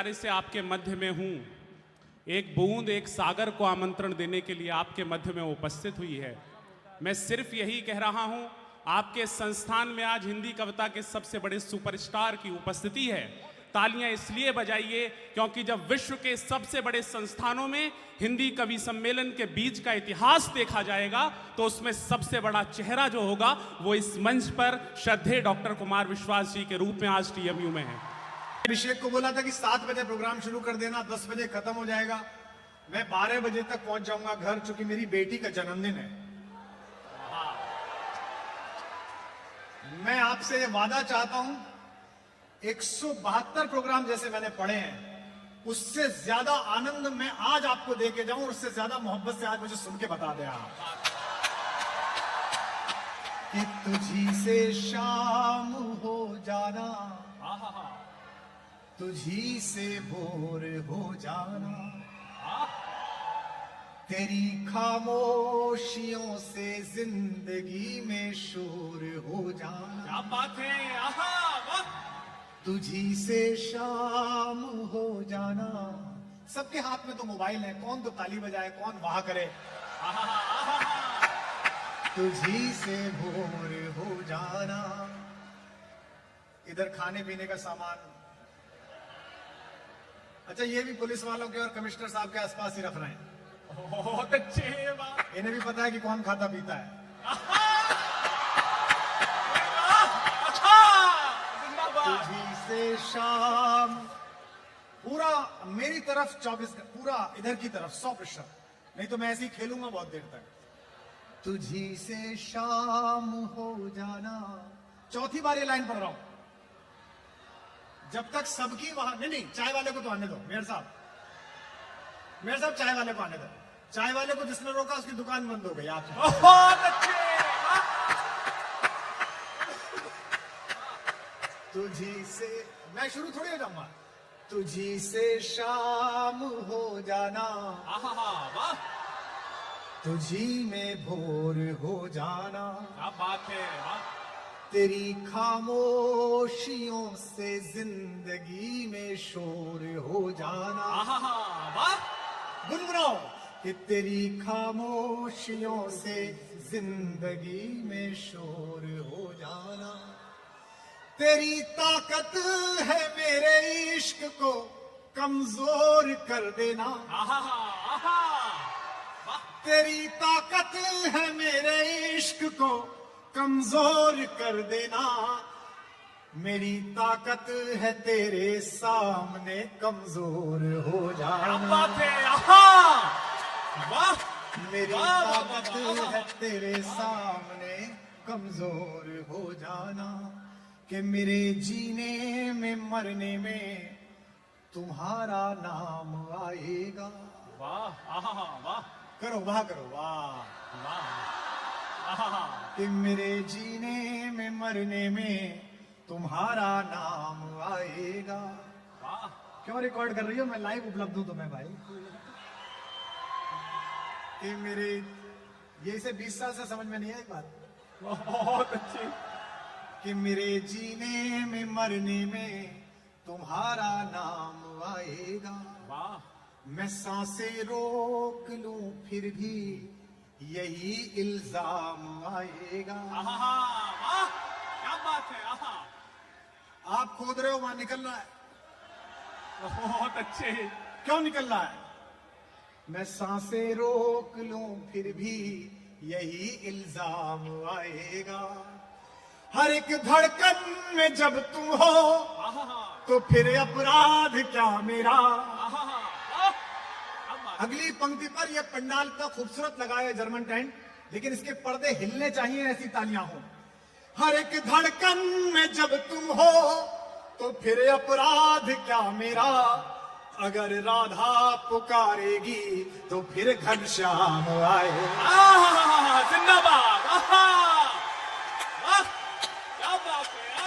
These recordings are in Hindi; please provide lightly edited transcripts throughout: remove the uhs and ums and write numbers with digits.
प्यारे से आपके मध्य में हूँ। एक बूंद एक सागर को आमंत्रण देने के लिए आपके मध्य में उपस्थित हुई है। मैं सिर्फ यही कह रहा हूँ, आपके संस्थान में आज हिंदी कविता के सबसे बड़े सुपरस्टार की उपस्थिति है। तालियां इसलिए बजाइए क्योंकि जब विश्व के सबसे बड़े संस्थानों में हिंदी कवि सम्मेलन के बीच का इतिहास देखा जाएगा तो उसमें सबसे बड़ा चेहरा जो होगा वो इस मंच पर श्रद्धेय डॉक्टर कुमार विश्वास जी के रूप में आज टीएमयू में है। अभिषेक को बोला था कि 7 बजे प्रोग्राम शुरू कर देना, 10 बजे खत्म हो जाएगा। मैं 12 बजे तक पहुंच जाऊंगा घर, चूंकि मेरी बेटी का जन्मदिन है। मैं आपसे ये वादा चाहता हूं, 172 प्रोग्राम जैसे मैंने पढ़े हैं, उससे ज्यादा आनंद मैं आज आपको दे के जाऊं, उससे ज्यादा मोहब्बत से आज मुझे सुन के बता दे आप कि तुझी से शाम हो जाना, तुझी से भोर हो जाना, तेरी खामोशियों से जिंदगी में शोर हो जाना। क्या बात है, आहा, तुझी से शाम हो जाना। सबके हाथ में तो मोबाइल है, कौन तो ताली बजाए, कौन वाह करे। तुझी से भोर हो जाना। इधर खाने पीने का सामान, अच्छा ये भी पुलिस वालों के और कमिश्नर साहब के आसपास ही रख रहे हैं। बहुत अच्छे बात। इन्हें भी पता है कि कौन खाता पीता है। तुझी से शाम, पूरा मेरी तरफ 24, पूरा इधर की तरफ 100%, नहीं तो मैं ऐसे ही खेलूंगा बहुत देर तक। तुझी से शाम हो जाना। चौथी बार ये लाइन पढ़ रहा हूं, जब तक सबकी वहां नहीं, चाय वाले को तो आने दो मेयर साहब, चाय वाले को आने दो। चाय वाले को जिसने रोका उसकी दुकान बंद हो गई। आप बहुत अच्छे। तुझी से मैं शुरू थोड़ी हो जाऊंगा। तुझी से शाम हो जाना, वाह, तुझी में भोर हो जाना। क्या बात है, वाह। तेरी खामोशियों से जिंदगी में शोर हो जाना। वाह, गुनगुनाओ कि तेरी खामोशियों से जिंदगी में शोर हो जाना। तेरी ताकत है मेरे इश्क को कमजोर कर देना। तेरी ताकत है मेरे इश्क को कमजोर कर देना। मेरी ताकत है तेरे सामने कमजोर हो जाना। बात है, वाह। मेरी ताकत है तेरे सामने कमजोर हो जाना। कि मेरे जीने में मरने में तुम्हारा नाम आएगा। वाह, वाह, करो वाह, करो वाह, वाह। कि मेरे जीने में मरने में तुम्हारा नाम आएगा। वाह, क्यों रिकॉर्ड कर रही हो? मैं लाइव उपलब्ध हूं तुम्हें भाई। कि मेरे ये इसे 20 साल से समझ में नहीं आई बात। बहुत अच्छी। कि मेरे जीने में मरने में तुम्हारा नाम आएगा। वाह, मैं सांसें रोक लूं फिर भी यही इल्जाम आएगा। वाह, क्या बात है, आप खोद रहे हो, वहां निकलना है। बहुत अच्छे। क्यों निकलना है? मैं सांसें रोक लूं फिर भी यही इल्जाम आएगा। हर एक धड़कन में जब तुम हो तो फिर अपराध क्या मेरा। अगली पंक्ति पर यह पंडाल का खूबसूरत लगा है जर्मन टेंट, लेकिन इसके पर्दे हिलने चाहिए, ऐसी तालियां हो। हर एक धड़कन में जब तुम हो तो फिर अपराध क्या मेरा। अगर राधा पुकारेगी तो फिर घनश्याम आए। जिंदाबाद।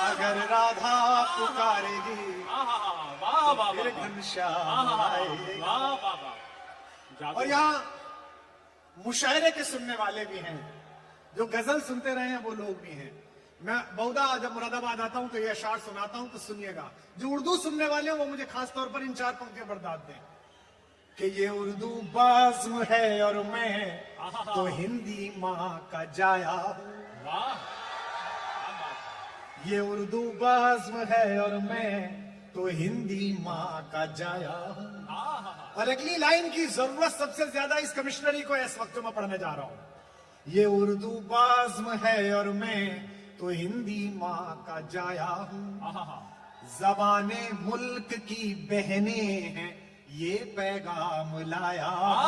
अगर राधा पुकारेगी फिर घनश्याम आएगा। और यहाँ मुशायरे के सुनने वाले भी हैं, जो गजल सुनते रहे हैं वो लोग भी हैं। मैं बहुधा जब मुरादाबाद आता हूं तो ये अशार सुनाता हूं, तो सुनिएगा। जो उर्दू सुनने वाले हैं वो मुझे खास तौर पर इन 4 पंक्तियों पर दाद दें कि ये उर्दू बाज़्म है और मैं तो हिंदी माँ का जाया हूं। वाह, ये उर्दू बाज़्म है और मैं तो हिंदी माँ का जाया हूं। और अगली लाइन की जरूरत सबसे ज्यादा इस कमिश्नरी को इस वक्त मैं पढ़ने जा रहा हूं। ये उर्दू बाज़्म है और मैं तो हिंदी माँ का जाया हूं। ज़बाने मुल्क की बहने हैं ये पैगाम लाया हूं।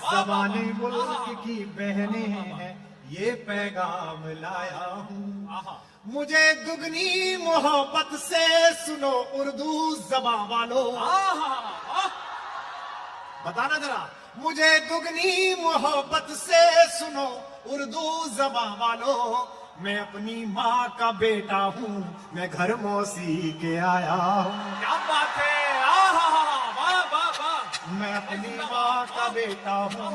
ज़बाने मुल्क की बहने हैं ये पैगाम लाया हूं। मुझे दुगनी मोहब्बत से सुनो उर्दू ज़बान वालों। बताना जरा, मुझे दुगनी मोहब्बत से सुनो उर्दू ज़बान वालों। मैं अपनी माँ का बेटा हूँ, मैं घर मौसी के आया हूँ। क्या बात है, वाह वाह वाह। मैं अपनी माँ का बेटा हूँ,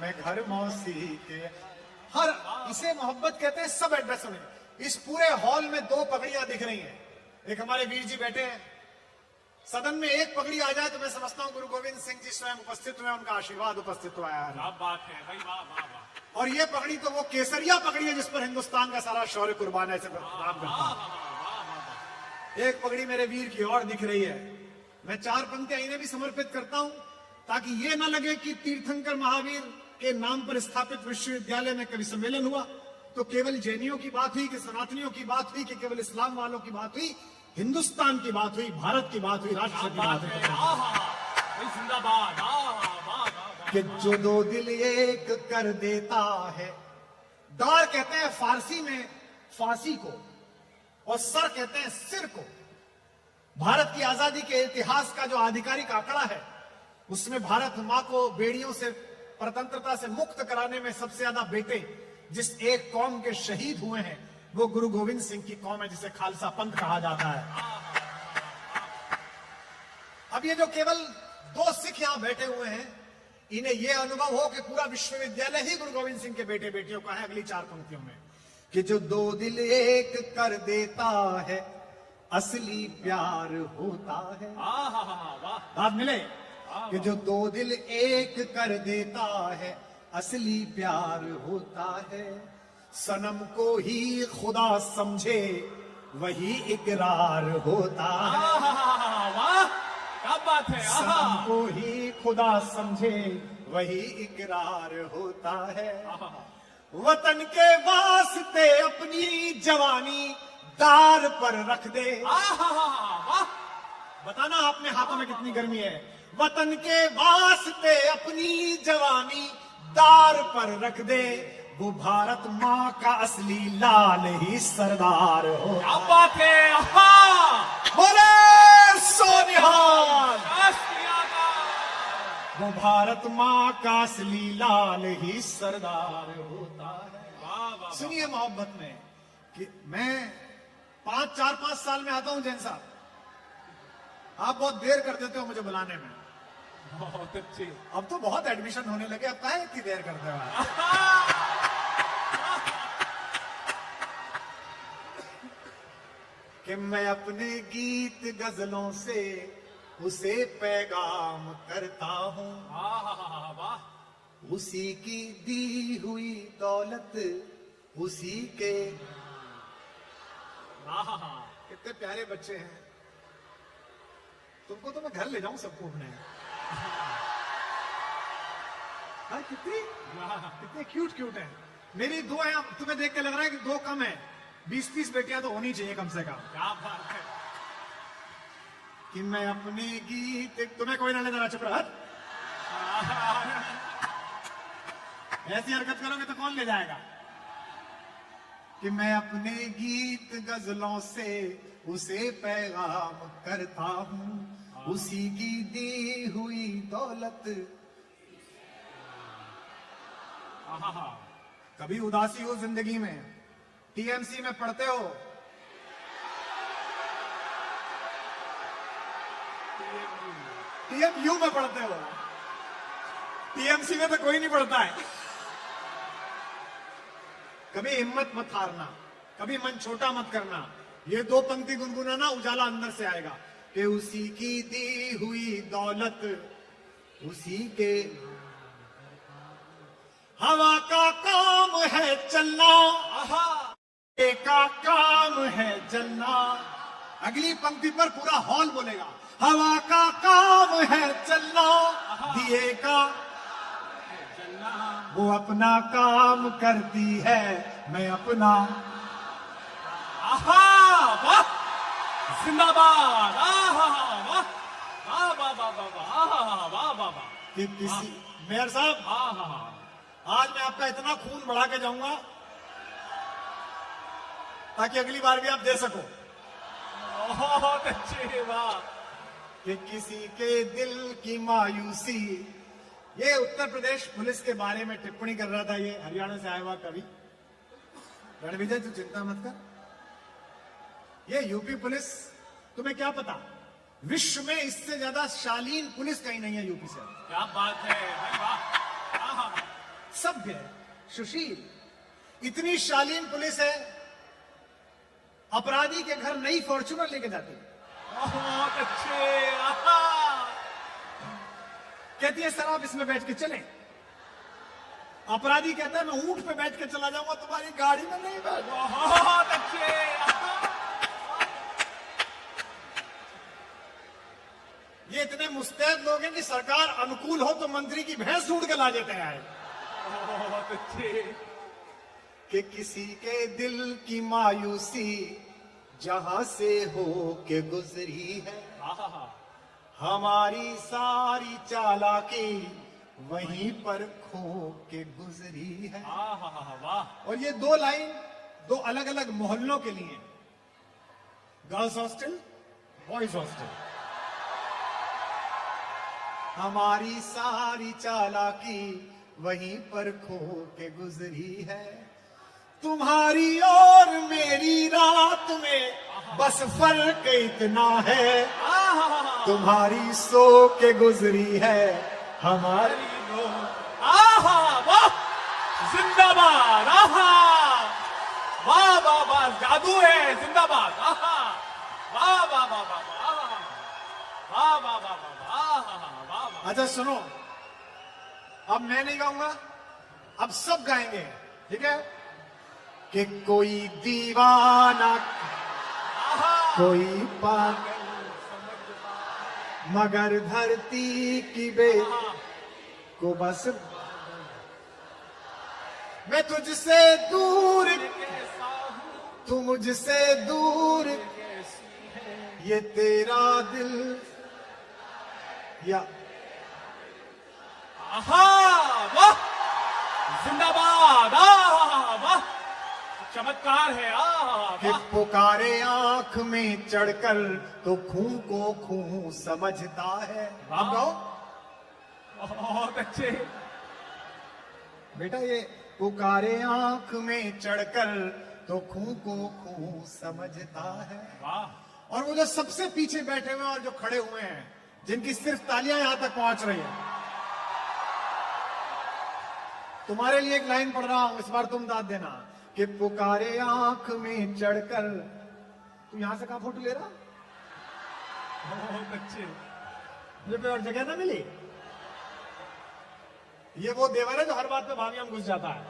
मैं घर मौसी के। हर इसे मोहब्बत कहते हैं। सब एड्रेस सुने। इस पूरे हॉल में 2 पगड़ियां दिख रही हैं। एक हमारे वीर जी बैठे हैं। सदन में एक पगड़ी आ जाए तो मैं समझता हूं गुरु गोविंद सिंह जी स्वयं उपस्थित हुए, उनका आशीर्वाद उपस्थित हुआ है। क्या बात है भाई, वाह वाह वाह। और ये पगड़ी तो वो केसरिया पगड़ी है जिस पर हिंदुस्तान का सारा शौर्य कुर्बान है। प्रणाम करता हूं। एक पगड़ी मेरे वीर की और दिख रही है। मैं 4 पंक्तियां इन्हें भी समर्पित करता हूं ताकि ये न लगे कि तीर्थंकर महावीर के नाम पर स्थापित विश्वविद्यालय में कवि सम्मेलन हुआ तो केवल जैनियों की बात हुई, कि सनातनियों की बात हुई, कि केवल इस्लाम वालों की बात हुई। हिंदुस्तान की बात हुई, भारत की बात हुई, राष्ट्र की बात हुई। जिंदाबाद, कि जो 2 दिल एक कर देता है। दार कहते हैं फारसी में फांसी को, और सर कहते हैं सिर को। भारत की आजादी के इतिहास का जो आधिकारिक आंकड़ा है उसमें भारत मां को बेड़ियों से, परतंत्रता से मुक्त कराने में सबसे ज्यादा बेटे जिस एक कौम के शहीद हुए हैं वो गुरु गोविंद सिंह की कौम है, जिसे खालसा पंथ कहा जाता है। अब ये जो केवल 2 सिख यहां बैठे हुए हैं, इन्हें यह अनुभव हो कि पूरा विश्वविद्यालय ही गुरु गोविंद सिंह के बेटे बेटियों का है। अगली 4 पंक्तियों में कि जो 2 दिल एक कर देता है असली प्यार होता है। बात मिले कि जो 2 दिल एक कर देता है असली प्यार होता है। सनम को ही खुदा समझे वही इकरार होता है। वाह, क्या बात है। सनम को ही खुदा समझे वही इकरार होता है। वतन के वास्ते अपनी जवानी दार पर रख दे। बताना आपने हाथों में कितनी गर्मी है। वतन के वास्ते अपनी जवानी दार पर रख दे। वो भारत माँ का असली लाल ही सरदार हो। क्या बात है। बोले सोनिहाल। वो भारत माँ का असली लाल ही सरदार होता है। सुनिए मोहब्बत में कि मैं 4-5 साल में आता हूं जैन साहब, आप बहुत देर कर देते हो मुझे बुलाने में। बहुत अच्छी। अब तो बहुत एडमिशन होने लगे, अब काहे इतनी देर करते हो आप? कि मैं अपने गीत गजलों से उसे पैगाम करता हूं। उसी की दी हुई दौलत उसी के। कितने प्यारे बच्चे हैं। तुमको तो मैं घर ले जाऊं सबको अपने। हाँ, कितने क्यूट क्यूट हैं। मेरी 2 हैं, तुम्हें देख के लग रहा है कि 2 कम है। 20-30 बेटियां तो होनी चाहिए कम से कम। क्या बात है। कि मैं अपने गीत, तुम्हें कोई ना ले जरा, चुप रहा। ऐसी हरकत करोगे तो कौन ले जाएगा। कि मैं अपने गीत गजलों से उसे पैगाम करता हूं। उसी की दी हुई दौलत। कभी उदासी हो जिंदगी में, टीएमसी में पढ़ते हो, टीएमयू में पढ़ते हो, टीएमसी में तो कोई नहीं पढ़ता है। कभी हिम्मत मत हारना, कभी मन छोटा मत करना। ये दो पंक्ति गुनगुनाना, उजाला अंदर से आएगा कि उसी की दी हुई दौलत उसी के हवा का काम है चलना, का काम है जलना। अगली पंक्ति पर पूरा हॉल बोलेगा, हवा का काम है चलना, दिए का वो अपना काम करती है, मैं अपना। आहा वाह, जिंदाबाद, आहा वाह, वाह वाह वाह वाह वाह, आहा वाह वाह वाह। कि किसी मेयर साहब, आज मैं आपका इतना खून बढ़ा के जाऊंगा ताकि अगली बार भी आप दे सको। बहुत अच्छे, वाह। कि किसी के दिल की मायूसी, ये उत्तर प्रदेश पुलिस के बारे में टिप्पणी कर रहा था ये हरियाणा से आया हुआ कवि रणविजय, तू चिंता मत कर। ये यूपी पुलिस, तुम्हें क्या पता, विश्व में इससे ज्यादा शालीन पुलिस कहीं नहीं है यूपी से। क्या बात है भाई, वाह, आहा। सभ्य, सुशील, इतनी शालीन पुलिस है, अपराधी के घर नई फॉर्च्यूनर लेके जाती है। बहुत अच्छे, आहा। कहती है सर आप इसमें बैठ के चलें। अपराधी कहता है मैं ऊंट पे बैठ के चला जाऊंगा, तुम्हारी गाड़ी में नहीं बैठ। बहुत अच्छे, आहा। ये इतने मुस्तैद लोग हैं कि सरकार अनुकूल हो तो मंत्री की भैंस ढूंढ के ला देते हैं। बहुत अच्छे। कि किसी के दिल की मायूसी जहां से हो के गुजरी है, आहा, हमारी सारी चालाकी वहीं पर खो के गुजरी है। आहा वाह। और ये दो लाइन दो अलग अलग मोहल्लों के लिए, गर्ल्स हॉस्टल, बॉयज हॉस्टल। हमारी सारी चालाकी वहीं पर खो के गुजरी है, तुम्हारी और मेरी रात में बस फर्क इतना है, तुम्हारी सो के गुजरी है हमारी लो। आहा वाह, जिंदाबाद, आहा वाह वाह वाह, जादू है, जिंदाबाद, आहा वाह वाह वाह वाह वाह, वाह वाह वाह वाह, आहा वाह वाह। अच्छा सुनो, अब मैं नहीं गाऊंगा, अब सब गाएंगे, ठीक है? कि कोई दीवाना कोई पागल मगर धरती की बे को बस मैं तुझसे दूर, तू मुझसे दूर, ये तेरा दिल या आहा वाह, जिंदाबाद, आहा वाह, चमत्कार है, आहा कि वाह। पुकारे आंख में चढ़कर तो खून को खून समझता है। आप गाओ बहुत अच्छे। बेटा, ये पुकारे आंख में चढ़कर तो खून को खून समझता है। वाह। और वो जो सबसे पीछे बैठे हुए हैं और जो खड़े हुए हैं, जिनकी सिर्फ तालियां यहां तक पहुंच रही हैं, तुम्हारे लिए एक लाइन पढ़ रहा हूं, इस बार तुम दाद देना। कि पुकारे आंख में चढ़कर, तू यहां से कहां फोटो ले रहा? बहुत अच्छे। मुझे कोई और जगह ना मिली। ये वो देवर है जो हर बात पे भाभी हम घुस जाता है।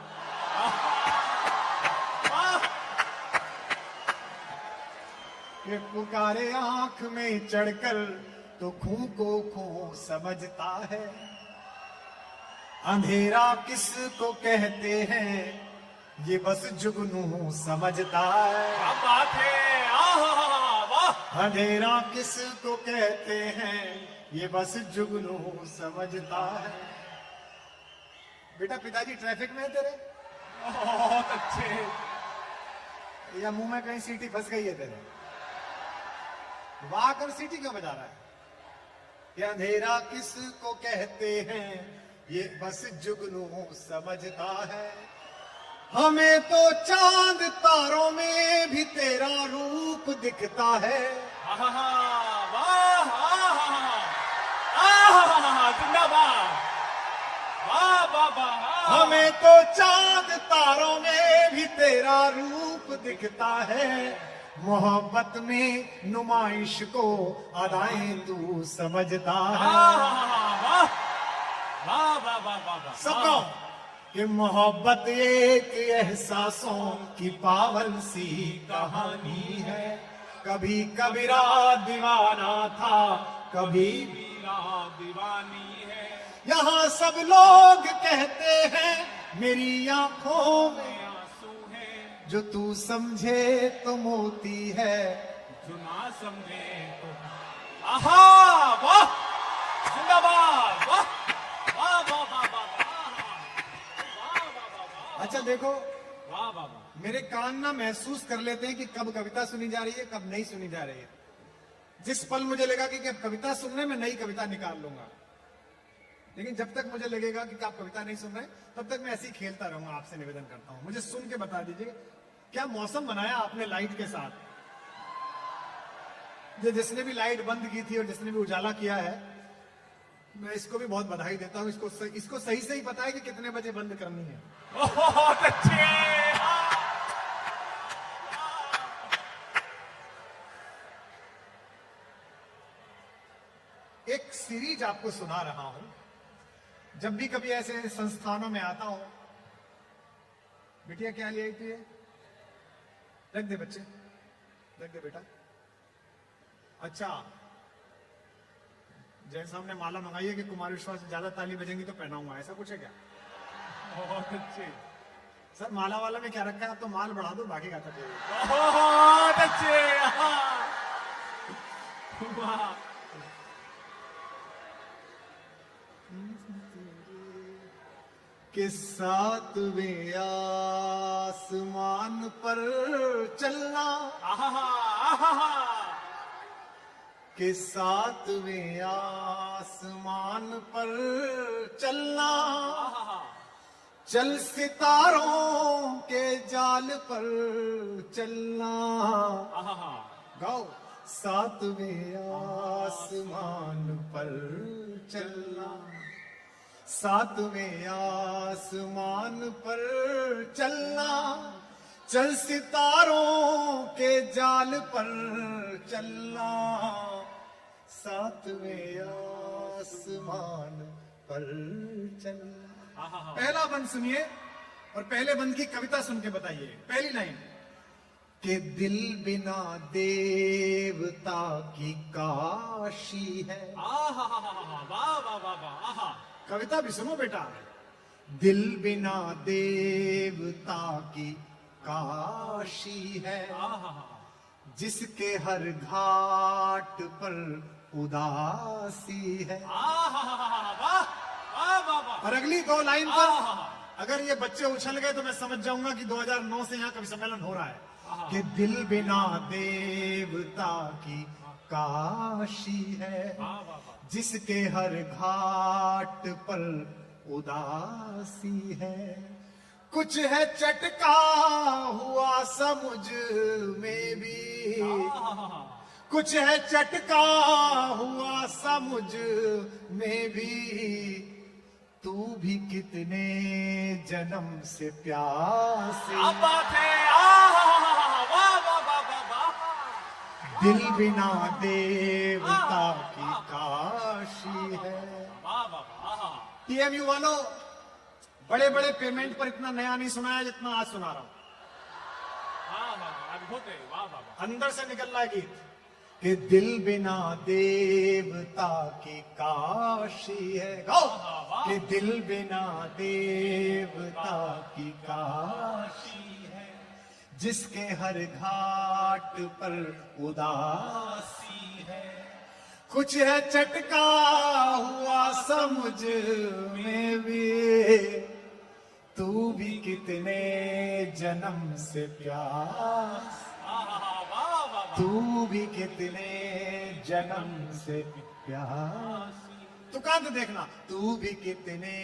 कि पुकारे आंख में चढ़कर तो खून को खून समझता है, अंधेरा किसको कहते हैं ये बस जुगनू समझता है। क्या बात है, आहा वाह। अंधेरा किसको कहते हैं ये बस जुगनू समझता है। बेटा, पिताजी ट्रैफिक में है तेरे? बहुत अच्छे। या मुंह में कहीं सीटी फंस गई है तेरे? वाह कर सीटी क्यों बजा रहा है? कि अंधेरा किसको कहते हैं ये बस जुगनू समझता है, हमें तो चांद तारों में भी तेरा रूप दिखता है। आहा वाह, आहा जिंदाबाद, वाह वाह वाह। हमें तो चांद तारों में भी तेरा रूप दिखता है। मोहब्बत में नुमाइश को अदाएं तू समझता है। वाह वाह वाह वाह वाह। सबको कि मोहब्बत एक एहसासों की पावन सी कहानी है। कभी कबीरा दीवाना था, कभी मेरा दीवानी है। यहाँ सब लोग कहते हैं मेरी आंखों में आंसू है जो तू समझे तो मोती है। जो ना समझे तो। आहा वाह, जिंदाबाद, वाह वाह वाह वाह वाह वाह। अच्छा देखो, वाह वाह वाह। मेरे कान ना महसूस कर लेते हैं कि कब कविता सुनी जा रही है, कब नहीं सुनी जा रही है। जिस पल मुझे लगा कि अब कविता सुनने में नई कविता निकाल लूंगा, लेकिन जब तक मुझे लगेगा कि आप कविता नहीं सुन रहे तब तक मैं ऐसे ही खेलता रहूंगा। आपसे निवेदन करता हूं, मुझे सुन के बता दीजिए क्या मौसम बनाया आपने लाइट के साथ। जिसने भी लाइट बंद की थी और जिसने भी उजाला किया है, मैं इसको भी बहुत बधाई देता हूं। इसको सही से ही पता है कि कितने बजे बंद करनी है। बहुत अच्छे। एक सीरीज आपको सुना रहा हूं। जब भी कभी ऐसे संस्थानों में आता हूं, बिटिया क्या ले आई थी? रख दे बच्चे, रख दे बेटा। अच्छा, जैसा हमने माला मंगाई है कि कुमार विश्वास से ज्यादा ताली बजेंगी तो पहनाऊंगा, ऐसा कुछ है क्या? बहुत अच्छे। सर माला वाला में क्या रखा है? आप तो माल बढ़ा दो, बाकी का तो बहुत अच्छे। वाह। के सातवें आसमान पर चलना, के सातवें आसमान पर चलना, चल सितारों के जाल पर चलना। गाओ, सातवें आसमान पर चलना, सातवें आसमान पर चलना, चल सितारों के जाल पर चलना, सातवें आसमान पर चलना। पहला बंद सुनिए और पहले बंद की कविता सुन के बताइए। पहली लाइन, के दिल बिना देवता की काशी है। वाह वाह वाह वाह। कविता भी सुनो बेटा। दिल बिना देवता की काशी है, जिसके हर घाट पर उदासी है। और अगली दो लाइन पर अगर ये बच्चे उछल गए तो मैं समझ जाऊंगा कि 2009 से यहाँ कवि सम्मेलन हो रहा है। कि दिल बिना देवता की काशी है, जिसके हर घाट पर उदासी है। कुछ है चटका हुआ समुझ में भी, कुछ है चटका हुआ समुझ में भी, तू भी कितने जन्म से प्यासी। क्या बात है। वाह वाह वाह वाह। दिल बिना देवता की काशी है। वाह वाह वाह। टीएमयू वालों, बड़े बड़े पेमेंट पर इतना नया नहीं सुनाया जितना आज सुना रहा हूं। वाह वाह, अद्भुत है। वाह वाह। अंदर से निकल रहा है गीत कि दिल बिना देवता की काशी है। गाओ, कि दिल बिना देवता की काशी है, जिसके हर घाट पर उदासी है। कुछ है चटका हुआ समुझ में भी, तू भी कितने जन्म से प्यास, तू भी कितने जन्म से प्यास। तुकांत देखना, तू भी कितने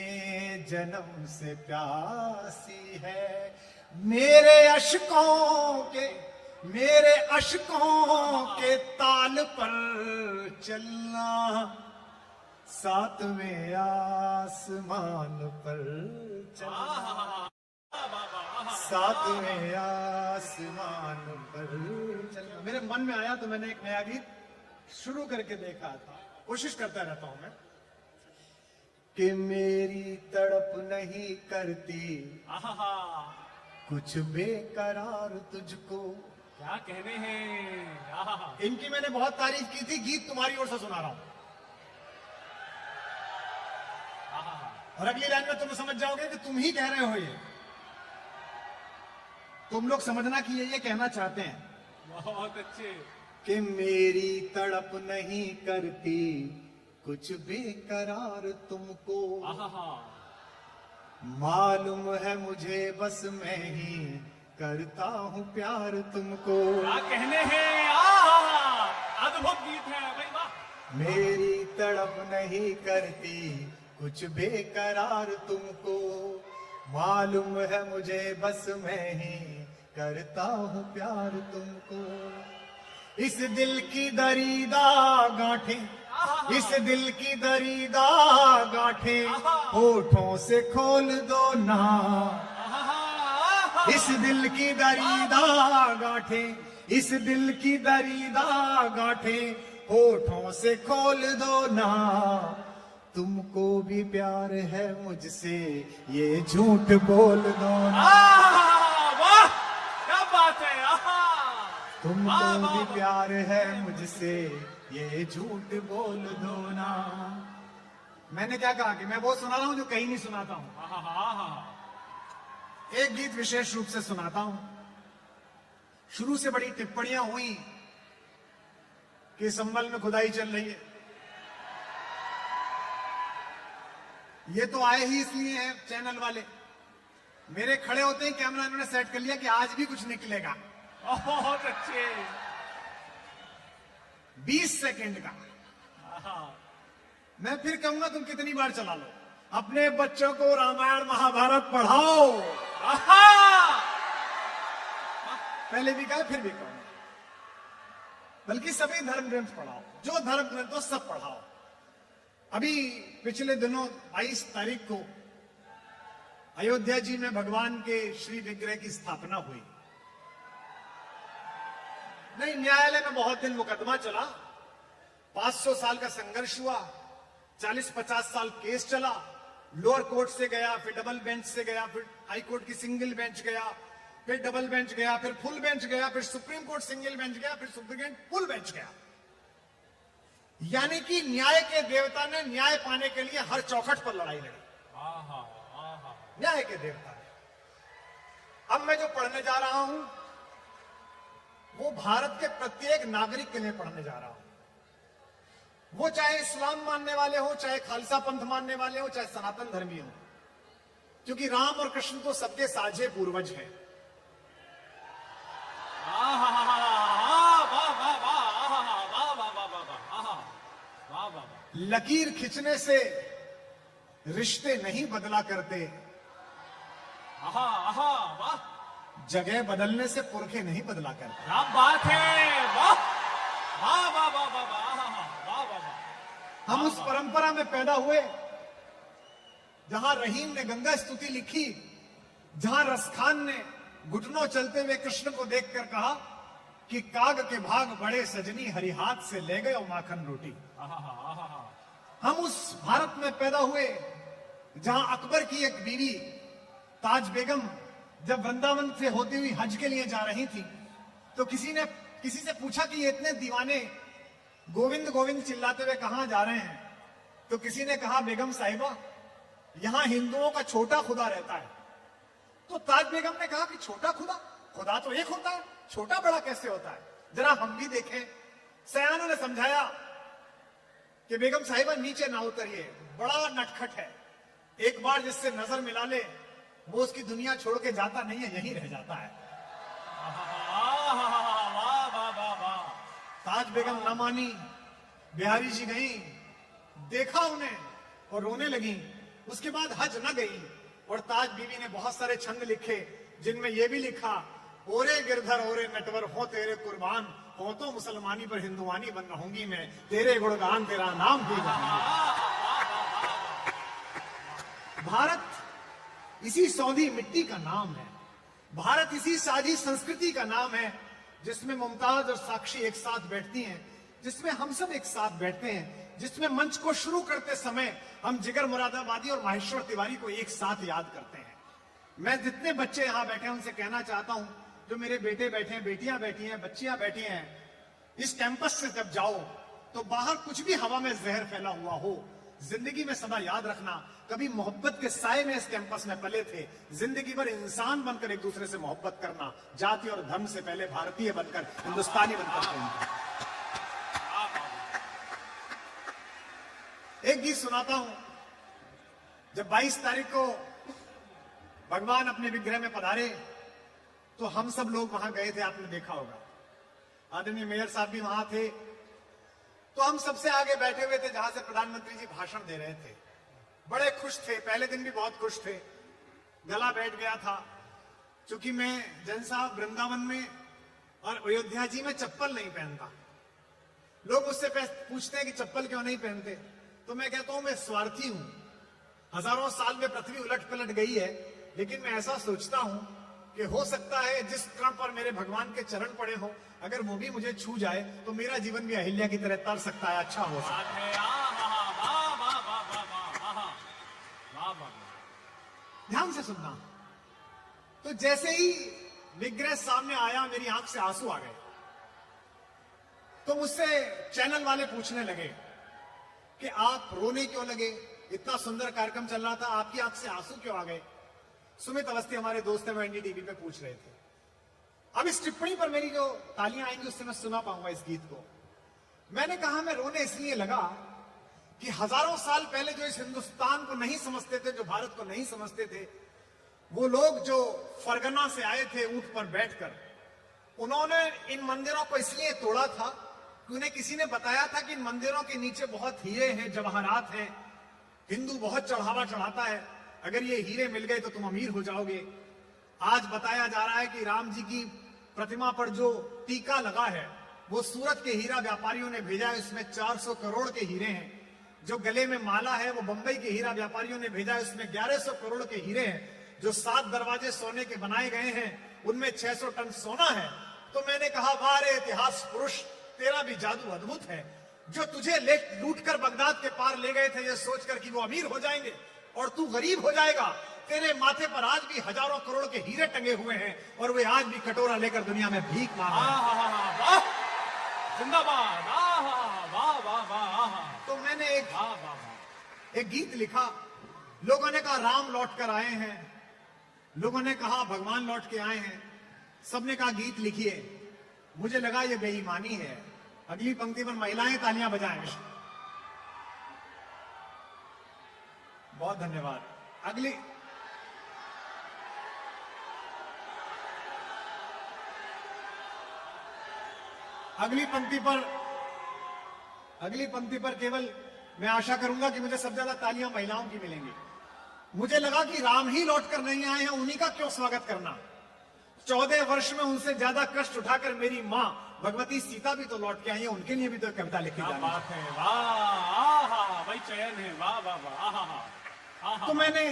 जन्म से प्यासी है। मेरे अशकों के ताल पर चलना, सातवें आसमान पर चलना। सातवें आसमान पर चलना। मेरे मन में आया तो मैंने एक नया गीत शुरू करके देखा था, कोशिश करता रहता हूं मैं कि मेरी तड़प नहीं करती आहा, कुछ बेकरार तुझको। क्या कहने हैं। आहा, इनकी मैंने बहुत तारीफ की थी, गीत तुम्हारी ओर से सुना रहा हूं। और अगली लाइन में तुम समझ जाओगे कि तुम ही कह रहे हो ये। तुम लोग समझना कि ये कहना चाहते हैं बहुत अच्छे। कि मेरी तड़प नहीं करती कुछ बेकरार तुमको, आहा, मालूम है मुझे बस मैं ही करता हूं प्यार तुमको। क्या कहने हैं। आहा, अद्भुत गीत है भाई, वाह। मेरी तड़प नहीं करती कुछ बेकरार तुमको, मालूम है मुझे बस मैं ही करता हूं प्यार तुमको। इस दिल की दरीदा गांठें, इस दिल की दरीदा गांठें होठों से खोल दो ना। इस दिल की दरीदा गांठें, इस दिल की दरीदा गांठें होठों से खोल दो ना। तुमको भी प्यार है मुझसे ये झूठ बोल दो ना। वाह, क्या बात है। आहा, तुमको भी प्यार है मुझसे ये झूठ बोल दो ना। मैंने क्या कहा कि मैं वो सुना रहा हूं जो कहीं नहीं सुनाता हूं। आहा, एक गीत विशेष रूप से सुनाता हूं। शुरू से बड़ी टिप्पणियां हुई कि संभल में खुदाई चल रही है। ये तो आए ही इसलिए हैं चैनल वाले। मेरे खड़े होते ही कैमरा इन्होंने सेट कर लिया कि आज भी कुछ निकलेगा। बहुत अच्छे। 20 सेकंड का। मैं फिर कहूंगा तुम कितनी बार चला लो। अपने बच्चों को रामायण महाभारत पढ़ाओ। पहले भी कहा फिर भी कहूंगा, बल्कि सभी धर्म ग्रंथ पढ़ाओ, जो धर्म ग्रंथ हो सब पढ़ाओ। अभी पिछले दिनों 22 तारीख को अयोध्या जी में भगवान के श्री विग्रह की स्थापना हुई। नहीं, न्यायालय में बहुत दिन मुकदमा चला, 500 साल का संघर्ष हुआ, 40-50 साल केस चला। लोअर कोर्ट से गया, फिर डबल बेंच से गया, फिर हाई कोर्ट की सिंगल बेंच गया, फिर डबल बेंच गया, फिर फुल बेंच गया, फिर सुप्रीम कोर्ट सिंगल बेंच गया, फिर सुप्रीम कोर्ट फुल बेंच गया। यानी कि न्याय के देवता ने न्याय पाने के लिए हर चौखट पर लड़ाई लड़ी। न्याय के देवता ने। अब मैं जो पढ़ने जा रहा हूं वो भारत के प्रत्येक नागरिक के लिए पढ़ने जा रहा हूं। वो चाहे इस्लाम मानने वाले हो, चाहे खालसा पंथ मानने वाले हो, चाहे सनातन धर्मी हो, क्योंकि राम और कृष्ण तो सबके साझे पूर्वज हैं। लकीर खींचने से रिश्ते नहीं बदला करते, जगह बदलने से पुरखे नहीं बदला करते। क्या बात है। वाह वाह वाह वाह वाह वाह वाह वाह। हम उस परंपरा में पैदा हुए जहां रहीम ने गंगा स्तुति लिखी, जहां रसखान ने घुटनों चलते हुए कृष्ण को देखकर कहा कि काग के भाग बड़े सजनी हरिहाथ से ले गए और माखन रोटी। हम उस भारत में पैदा हुए जहां अकबर की एक बीवी ताज बेगम जब वृंदावन से होती हुई हज के लिए जा रही थी तो किसी से पूछा कि ये इतने दीवाने गोविंद गोविंद चिल्लाते हुए कहां जा रहे हैं। तो किसी ने कहा, बेगम साहिबा यहां हिंदुओं का छोटा खुदा रहता है। तो ताज बेगम ने कहा कि छोटा खुदा, खुदा तो एक होता है, छोटा बड़ा कैसे होता है, जरा हम भी देखें। सयानों ने समझाया कि बेगम साहिबा नीचे ना उतरिए, बड़ा नटखट है, एक बार जिससे नजर मिला ले वो उसकी दुनिया छोड़ के जाता नहीं है, यहीं रह जाता है। ताज बेगम न मानी, बिहारी जी गई, देखा उन्हें और रोने लगी। उसके बाद हज न गई और ताज बीवी ने बहुत सारे छंद लिखे जिनमें यह भी लिखा, ओरे गिरधर ओरे नटवर हो तेरे कुर्बान, हो तो मुसलमानी पर हिंदुआनी बन रहूंगी मैं, तेरे गुणगान तेरा नाम भी भारत इसी सौंधी मिट्टी का नाम है। भारत इसी साझी संस्कृति का नाम है जिसमें मुमताज और साक्षी एक साथ बैठती हैं, जिसमें हम सब एक साथ बैठते हैं, जिसमें मंच को शुरू करते समय हम जिगर मुरादाबादी और माहेश्वर तिवारी को एक साथ याद करते हैं। मैं जितने बच्चे यहां बैठे हैं उनसे कहना चाहता हूं, जो मेरे बेटे बैठे हैं, बेटियां बैठी हैं, बच्चियां बैठी हैं, इस कैंपस से जब जाओ तो बाहर कुछ भी हवा में जहर फैला हुआ हो, जिंदगी में सदा याद रखना, कभी मोहब्बत के साए में इस कैंपस में पले थे। जिंदगी भर इंसान बनकर एक दूसरे से मोहब्बत करना, जाति और धर्म से पहले भारतीय बनकर, हिंदुस्तानी बनकर रहना। एक गीत सुनाता हूं। जब 22 तारीख को भगवान अपने विग्रह में पधारे तो हम सब लोग वहां गए थे, आपने देखा होगा। आदरणीय मेयर साहब भी वहां थे। तो हम सबसे आगे बैठे हुए थे जहां से प्रधानमंत्री जी भाषण दे रहे थे। बड़े खुश थे, पहले दिन भी बहुत खुश थे, गला बैठ गया था। चूंकि मैं जैन साहब वृंदावन में और अयोध्या जी में चप्पल नहीं पहनता। लोग मुझसे पूछते हैं कि चप्पल क्यों नहीं पहनते, तो मैं कहता हूं मैं स्वार्थी हूं। हजारों साल में पृथ्वी उलट पलट गई है, लेकिन मैं ऐसा सोचता हूं कि हो सकता है जिस क्षण पर मेरे भगवान के चरण पड़े हो, अगर वो भी मुझे छू जाए तो मेरा जीवन भी अहिल्या की तरह तर सकता है, अच्छा हो सकता है। ध्यान से सुनना। तो जैसे ही विग्रह सामने आया मेरी आंख से आंसू आ गए। तो मुझसे चैनल वाले पूछने लगे कि आप रोने क्यों लगे, इतना सुंदर कार्यक्रम चल रहा था, आपकी आंख से आंसू क्यों आ गए। सुमित अवस्थी हमारे दोस्त हैं, वो एनडीटीवी पे पूछ रहे थे। अब इस टिप्पणी पर मेरी जो तालियां आएंगी उससे मैं सुना पाऊंगा इस गीत को। मैंने कहा मैं रोने इसलिए लगा कि हजारों साल पहले जो इस हिंदुस्तान को नहीं समझते थे, जो भारत को नहीं समझते थे, वो लोग जो फरगना से आए थे ऊंट पर बैठकर, उन्होंने इन मंदिरों को इसलिए तोड़ा था कि उन्हें किसी ने बताया था कि इन मंदिरों के नीचे बहुत हीरे हैं, जवाहरात हैं, हिंदू बहुत चढ़ावा चढ़ाता है, अगर ये हीरे मिल गए तो तुम अमीर हो जाओगे। आज बताया जा रहा है कि राम जी की प्रतिमा पर जो टीका लगा है वो सूरत के हीरा व्यापारियों ने भेजा है, इसमें 400 करोड़ के हीरे हैं। जो गले में माला है वो बंबई के हीरा व्यापारियों ने भेजा है, उसमें 1100 करोड़ के हीरे हैं। जो 7 दरवाजे सोने के बनाए गए हैं उनमें 600 टन सोना है। तो मैंने कहा वाह रे इतिहास पुरुष, तेरा भी जादू अद्भुत है। जो तुझे लूट कर बगदाद के पार ले गए थे ये सोचकर कि वो अमीर हो जाएंगे और तू गरीब हो जाएगा, तेरे माथे पर आज भी हजारों करोड़ के हीरे टंगे हुए हैं और वे आज भी कटोरा लेकर दुनिया में भीख मांग रहे हैं। जिंदाबाद। वाह वाह वाह। तो मैंने एक गीत लिखा। लोगों ने कहा राम लौट कर आए हैं, लोगों ने कहा भगवान लौट के आए हैं, सबने कहा गीत लिखिए। मुझे लगा ये बेईमानी है। अगली पंक्ति पर महिलाएं तालियां बजाएं। बहुत धन्यवाद। अगली पंक्ति पर केवल मैं आशा करूंगा कि मुझे सबसे ज्यादा तालियां महिलाओं की मिलेंगी। मुझे लगा कि राम ही लौटकर नहीं आए हैं, उन्हीं का क्यों स्वागत करना। 14 वर्ष में उनसे ज्यादा कष्ट उठाकर मेरी मां भगवती सीता भी तो लौट के आई है, उनके लिए भी तो कविता लिखी जानी बात है। वाह भाई, चयन है। वाह वाह वाह। तो मैंने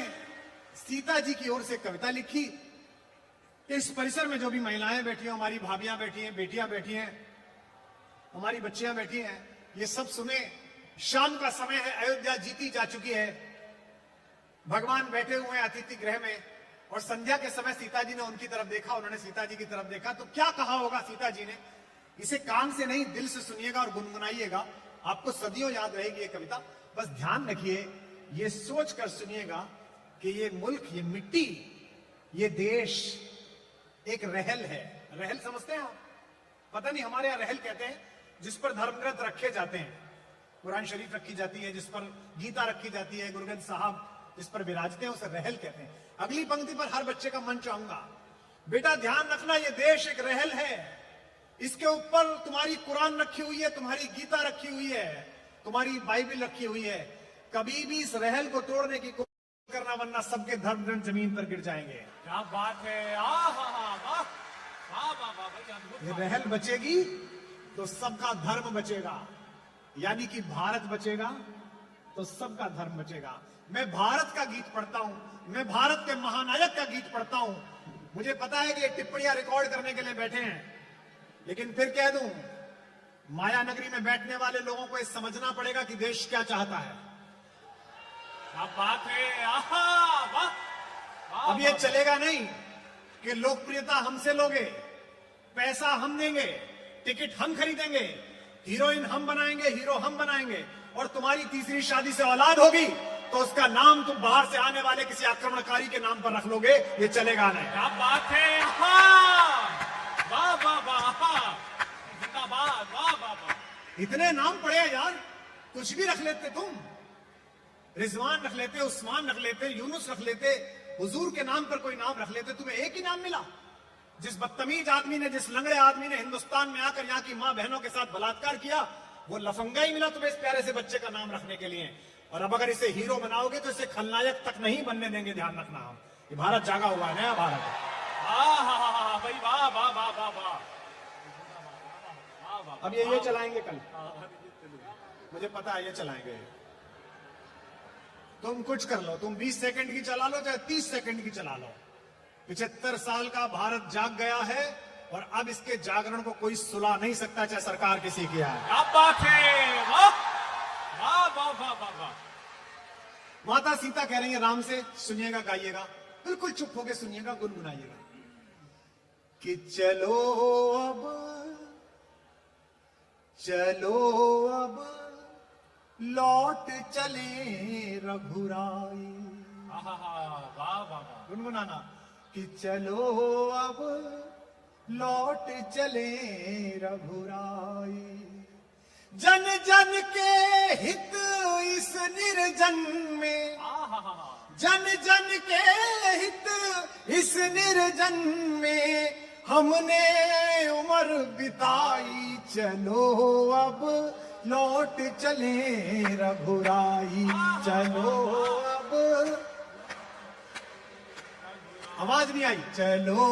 सीता जी की ओर से कविता लिखी। इस परिसर में जो भी महिलाएं बैठी हैं, हमारी भाभियां बैठी हैं, बेटियां बैठी हैं, हमारी बच्चियां बैठी हैं, ये सब सुने। शाम का समय है, अयोध्या जीती जा चुकी है, भगवान बैठे हुए हैं अतिथि गृह में और संध्या के समय सीता जी ने उनकी तरफ देखा, उन्होंने सीता जी की तरफ देखा। तो क्या कहा होगा सीता जी ने, इसे कान से नहीं दिल से सुनिएगा और गुनगुनाइएगा, आपको सदियों याद रहेगी ये कविता। बस ध्यान रखिए, ये सोच कर सुनिएगा कि ये मुल्क, ये मिट्टी, ये देश एक रहल है। रहल समझते हैं आप? पता नहीं, हमारे यहां रहल कहते हैं जिस पर धर्मग्रंथ रखे जाते हैं। कुरान शरीफ रखी जाती है, जिस पर गीता रखी जाती है, गुरु ग्रंथ साहब जिस पर विराजते हैं उसे रहल कहते हैं। अगली पंक्ति पर हर बच्चे का मन चाहूंगा, बेटा ध्यान रखना, ये देश एक रहल है, इसके ऊपर तुम्हारी कुरान रखी हुई है, तुम्हारी गीता रखी हुई है, तुम्हारी बाइबल रखी हुई है। कभी भी इस रहल को तोड़ने की कोशिश करना, वरना सबके धर्म ग्रंथ जमीन पर गिर जाएंगे। क्या बात है। ये रहल बचेगी तो सबका धर्म बचेगा, यानी कि भारत बचेगा तो सबका धर्म बचेगा। मैं भारत का गीत पढ़ता हूं, मैं भारत के महानायक का गीत पढ़ता हूं, मुझे पता है कि ये टिप्पणियां रिकॉर्ड करने के लिए बैठे हैं, लेकिन फिर कह दूं, माया नगरी में बैठने वाले लोगों को ये समझना पड़ेगा कि देश क्या चाहता है। क्या बात है, आहा, वाह, वाह, अब ये वाह। चलेगा नहीं कि लोकप्रियता हमसे लोगे, पैसा हम देंगे, टिकट हम खरीदेंगे, हीरोइन हम बनाएंगे, हीरो हम बनाएंगे, और तुम्हारी तीसरी शादी से औलाद होगी तो उसका नाम तुम बाहर से आने वाले किसी आक्रमणकारी के नाम पर रख लोगे। ये चलेगा नहीं। क्या बात है, आहा, वाह वाह वाह, आहा, जिंदाबाद, वाह वाह वाह। इतने नाम पड़े हैं यार, कुछ भी रख लेते तुम, रिजवान रख लेते, उस्मान रख लेते, यूनुस रख लेते, हुजूर के नाम पर कोई नाम रख लेते, तुम्हें एक ही नाम मिला। जिस बदतमीज आदमी ने, जिस लंगड़े आदमी ने हिंदुस्तान में आकर यहाँ की मां बहनों के साथ बलात्कार किया, वो लफंगा ही मिला तुम्हें इस प्यारे से बच्चे का नाम रखने के लिए। और अब अगर इसे हीरो बनाओगे तो इसे खलनायक तक नहीं बनने देंगे, ध्यान रखना। हम ये भारत जागा हुआ है, नया भारत है। आहा, भाई वाह वाह वाह वाह वाह। अब ये चलाएंगे कल, मुझे पता है ये चलाएंगे। तुम कुछ कर लो, तुम 20 सेकंड की चला लो चाहे 30 सेकंड की चला लो, 75 साल का भारत जाग गया है और अब इसके जागरण को कोई सुला नहीं सकता, चाहे सरकार किसी की है। क्या बात है, वाह वाह वाह वाह वाह वाह। माता सीता कह रही है राम से, सुनिएगा, गाइएगा, बिल्कुल चुप होके सुनिएगा, गुनगुनाइएगा कि चलो अब लौट चले रघुराई। आहा, वाह वाह वाह। गुनगुनाना कि चलो अब लौट चले रघुराई। जन जन के हित इस निर्जन में, जन जन के हित इस निर्जन में हमने उम्र बिताई। चलो अब लौट चले रघुराई, चलो अब, आवाज नहीं आई, चलो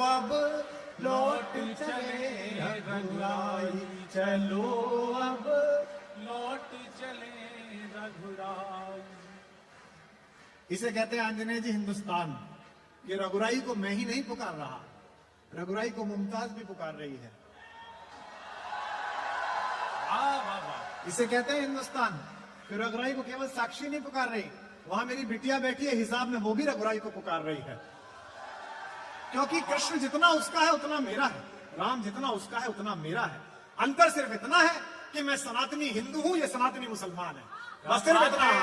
अब लौट चले रघुराई, चलो अब लौट चले रघुराई। इसे कहते हैं आंजनेय जी हिंदुस्तान। ये रघुराई को मैं ही नहीं पुकार रहा, रघुराई को मुमताज भी पुकार रही है। वाह वाह वाह। इसे कहते हैं हिंदुस्तान। फिर रघुराई को केवल साक्षी नहीं पुकार रही, वहां मेरी बिटिया बैठी है हिसाब में, वो भी रघुराई को पुकार रही है। क्योंकि कृष्ण जितना उसका है उतना मेरा है, राम जितना उसका है उतना मेरा है। अंतर सिर्फ इतना है कि मैं सनातनी हिंदू हूं, ये सनातनी मुसलमान है, बस सिर्फ इतना है।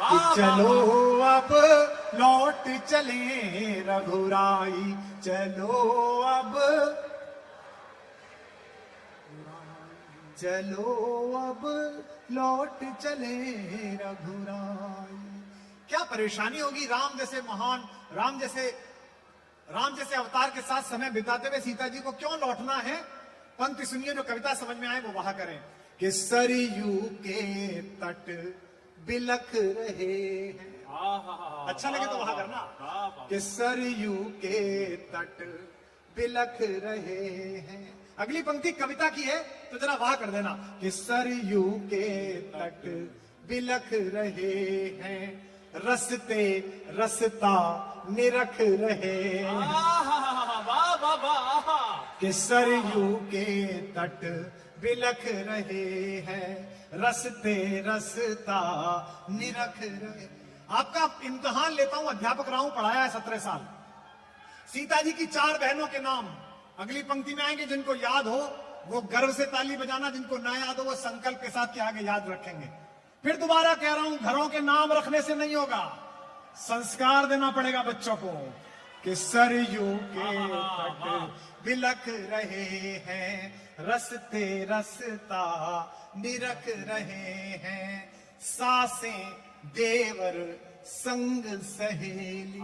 कि चलो अब लौट चले रघुराई, चलो अब, चलो अब लौट चले रघुराई। क्या परेशानी होगी राम जैसे महान, राम जैसे अवतार के साथ समय बिताते हुए सीता जी को क्यों लौटना है। पंक्ति सुनिए, जो कविता समझ में आए वो वहां करें कि सरयू के तट बिलख रहे हैं। अच्छा लगे तो वहां करना कि सरयू के तट बिलख रहे हैं। अगली पंक्ति कविता की है तो जरा वहां कर देना कि सरयू के तट बिलख रहे हैं, रसते रसता निरख रहे हैं। वाह वाह वाह। कि सरयू के तट बिलख रहे हैं, रसते रसता निरख रहे। आपका इम्तिहान लेता हूं, अध्यापक रहा हूं, पढ़ाया है 17 साल। सीता जी की 4 बहनों के नाम अगली पंक्ति में आएंगे, जिनको याद हो वो गर्व से ताली बजाना, जिनको ना याद हो वो संकल्प के साथ के आगे याद रखेंगे। फिर दोबारा कह रहा हूं, घरों के नाम रखने से नहीं होगा, संस्कार देना पड़ेगा बच्चों को कि सरयू के तट बिलख रहे हैं, रसते रसता निरख रहे हैं, सासें देवर संग सहेली।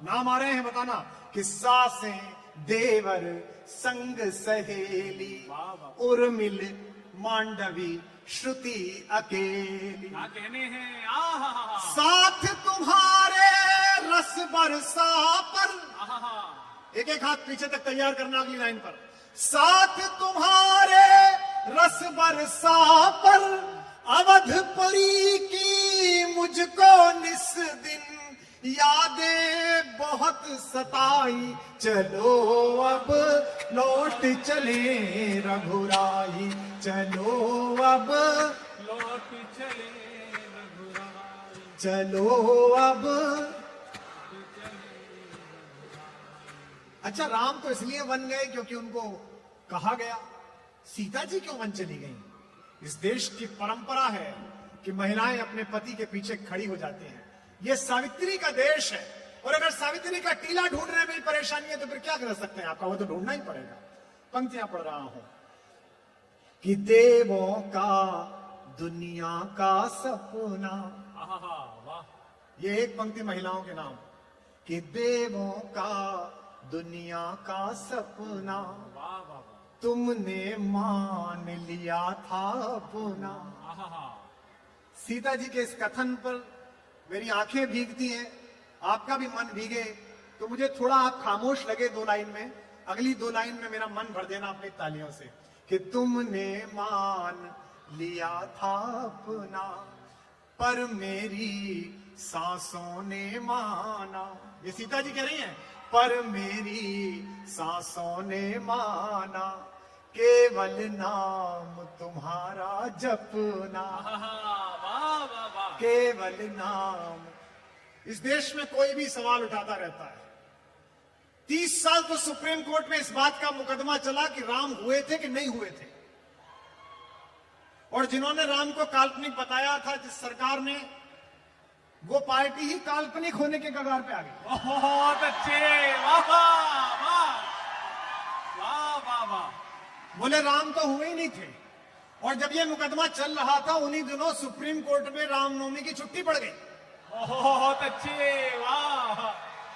नाम आ रहे हैं बताना कि सासें देवर संग सहेली, उर्मिल मांडवी श्रुति अकेली। क्या कहने हैं, साथ तुम्हारे रस बरसा पर, एक एक हाथ पीछे तक तैयार करना अगली लाइन पर। साथ तुम्हारे रस बरसा पर, अवधपुरी की मुझको निस दिन यादें बहुत सताई, चलो अब लौट चले रघुराई, चलो अब लौट चले रघुराई। चलो अब। अच्छा, राम तो इसलिए वन गए क्योंकि उनको कहा गया। सीता जी क्यों वन चली गई? इस देश की परंपरा है कि महिलाएं अपने पति के पीछे खड़ी हो जाती हैं। यह सावित्री का देश है, और अगर सावित्री का टीला ढूंढने में परेशानी है तो फिर क्या कर सकते हैं? आपका वो तो ढूंढना ही पड़ेगा। पंक्तियां पढ़ रहा हूं कि देवों का दुनिया का सपना। वाह। ये एक पंक्ति महिलाओं के नाम, कि देवों का दुनिया का सपना, वाह वाह। तुमने मान लिया था अपना। सीता जी के इस कथन पर मेरी आंखें भीगती हैं, आपका भी मन भीगे, तो मुझे थोड़ा आप खामोश लगे 2 लाइन में, अगली 2 लाइन में मेरा मन भर देना अपनी तालियों से, कि तुमने मान लिया था अपना, पर मेरी सांसों ने माना। ये सीता जी कह रही हैं, पर मेरी सांसों ने माना, केवल नाम तुम्हारा जपना। केवल नाम। इस देश में कोई भी सवाल उठाता रहता है। 30 साल तो सुप्रीम कोर्ट में इस बात का मुकदमा चला कि राम हुए थे कि नहीं हुए थे, और जिन्होंने राम को काल्पनिक बताया था, जिस सरकार ने, वो पार्टी ही काल्पनिक होने के कगार पे आ गई। बहुत अच्छे, वाह वाह वाह वाह वाह। बोले राम तो हुए ही नहीं थे, और जब ये मुकदमा चल रहा था उन्हीं दिनों सुप्रीम कोर्ट में रामनवमी की छुट्टी पड़ गई। बहुत अच्छे, वाह।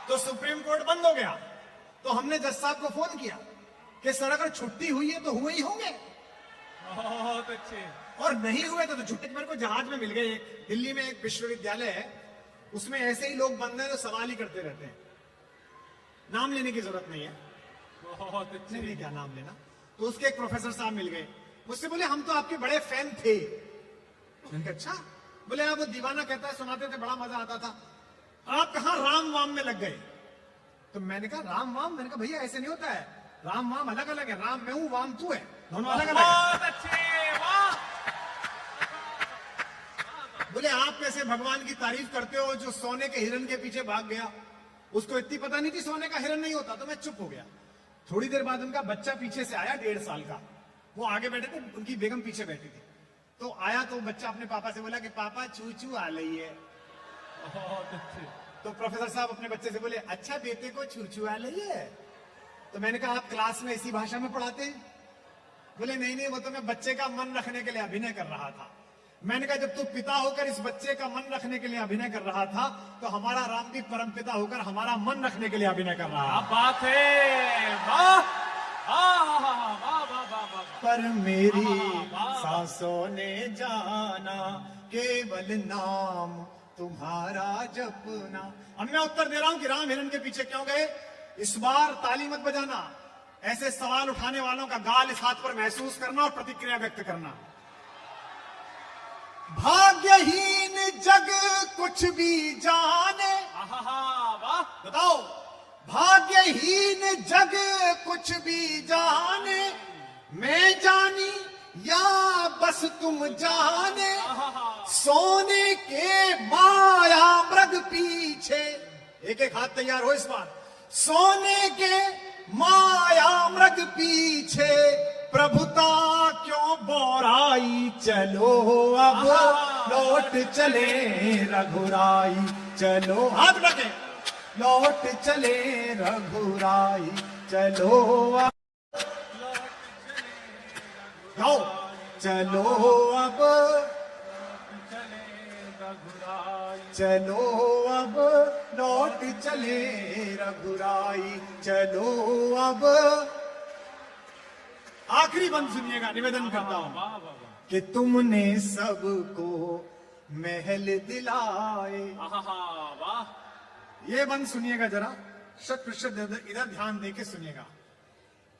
तो सुप्रीम कोर्ट बंद हो गया। तो हमने जज साहब को फोन किया कि सर अगर छुट्टी हुई है तो हुए ही होंगे। बहुत अच्छे। और नहीं हुए तो छुट्टी मेरे को जहाज में मिल गए। एक दिल्ली में एक विश्वविद्यालय है, उसमें ऐसे ही लोग बंद हैं तो सवाल ही करते रहते हैं। नाम लेने की जरूरत नहीं है। बहुत अच्छे। नहीं, क्या नाम लेना। तो उसके एक प्रोफेसर साहब मिल गए, मुझसे बोले हम तो आपके बड़े फैन थे। मैंने कहा अच्छा? बोले आप वो दीवाना कहता है सुनाते थे, बड़ा मजा आता था। आप कहां राम वाम में लग गए? तो मैंने कहा राम वाम? मैंने कहा भैया ऐसे नहीं होता है, राम वाम अलग अलग है। राम मैं हूं, वाम तू है, दोनों अलग अलग है। बहुत अच्छे, वाह। बोले आप कैसे भगवान की तारीफ करते हो जो सोने के हिरन के पीछे भाग गया? उसको इतनी पता नहीं थी सोने का हिरन नहीं होता। तो मैं चुप हो गया। थोड़ी देर बाद उनका बच्चा पीछे से आया, 1.5 साल का। वो आगे बैठे थे, उनकी बेगम पीछे बैठी थी। तो आया तो बच्चा अपने पापा से बोला कि पापा चू चू आ रही है। बहुत अच्छे। तो प्रोफेसर साहब अपने बच्चे से बोले अच्छा बेटे को चू चू आ रही है? तो मैंने कहा आप क्लास में इसी भाषा में पढ़ाते हैं? बोले नहीं नहीं, वो तो मैं बच्चे का मन रखने के लिए अभिनय कर रहा था। मैंने कहा जब तू पिता होकर इस बच्चे का मन रखने के लिए अभिनय कर रहा था, तो हमारा राम भी परम पिता होकर हमारा मन रखने के लिए अभिनय कर रहा है। क्या बात है, वाह। पर मेरी सांसों ने जाना, केवल नाम तुम्हारा जपना। अब मैं उत्तर दे रहा हूं कि राम हिरन के पीछे क्यों गए। इस बार ताली मत बजाना, ऐसे सवाल उठाने वालों का गाल इस हाथ पर महसूस करना और प्रतिक्रिया व्यक्त करना। भाग्यहीन जग कुछ भी जाने। वाह। बताओ, भाग्यहीन जग कुछ भी जाने, मैं जानी या बस तुम जाने, सोने के माया मृग पीछे। एक एक हाथ तैयार हो इस बार। सोने के माया मृग पीछे, प्रभुता क्यों बोराई, चलो अब लौट चले रघुराई, चलो हाथ रखे, लौट चले रघुराई, चलो अब गाओ, चलो अब चलो अब लौट चले रघुराई, चलो अब। आखिरी बंद सुनिएगा, निवेदन करता हूं कि तुमने सबको महल दिलाए। वाह। ये बंद सुनिएगा जरा, 100% इधर ध्यान देके सुनिएगा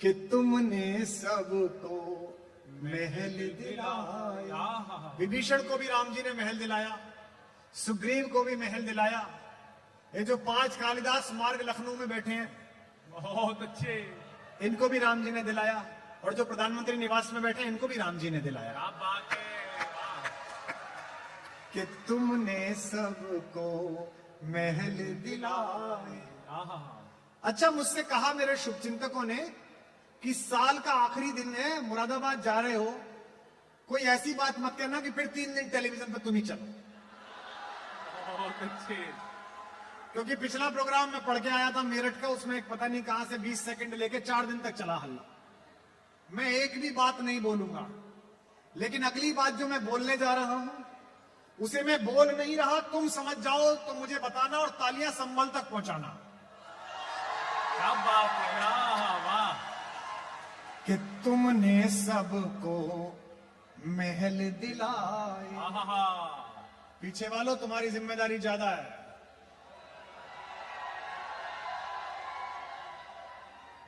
कि तुमने सबको महल दिलाया। विभीषण को भी राम जी ने महल दिलाया, सुग्रीव को भी महल दिलाया, ये जो 5 कालिदास मार्ग लखनऊ में बैठे हैं, बहुत अच्छे। इनको भी राम जी ने दिलाया, और जो प्रधानमंत्री निवास में बैठे हैं, इनको भी राम जी ने दिलाया क्या बात है, वाह। कि तुमने सबको महल दिलाए। आहा, अच्छा, मुझसे कहा मेरे शुभचिंतकों ने कि साल का आखिरी दिन है, मुरादाबाद जा रहे हो, कोई ऐसी बात मत करना कि फिर 3 दिन टेलीविजन पर तुम ही चलो। बहुत अच्छे। क्योंकि पिछला प्रोग्राम में पढ़ के आया था मेरठ का, उसमें एक पता नहीं कहां से 20 सेकंड लेके 4 दिन तक चला हल्ला। मैं एक भी बात नहीं बोलूंगा, लेकिन अगली बात जो मैं बोलने जा रहा हूं उसे मैं बोल नहीं रहा, तुम समझ जाओ तो मुझे बताना और तालियां संभल तक पहुंचाना। क्या बात है, आहा, वाह। कि तुमने सबको महल दिलाए। आहा, पीछे वालों, तुम्हारी जिम्मेदारी ज्यादा है।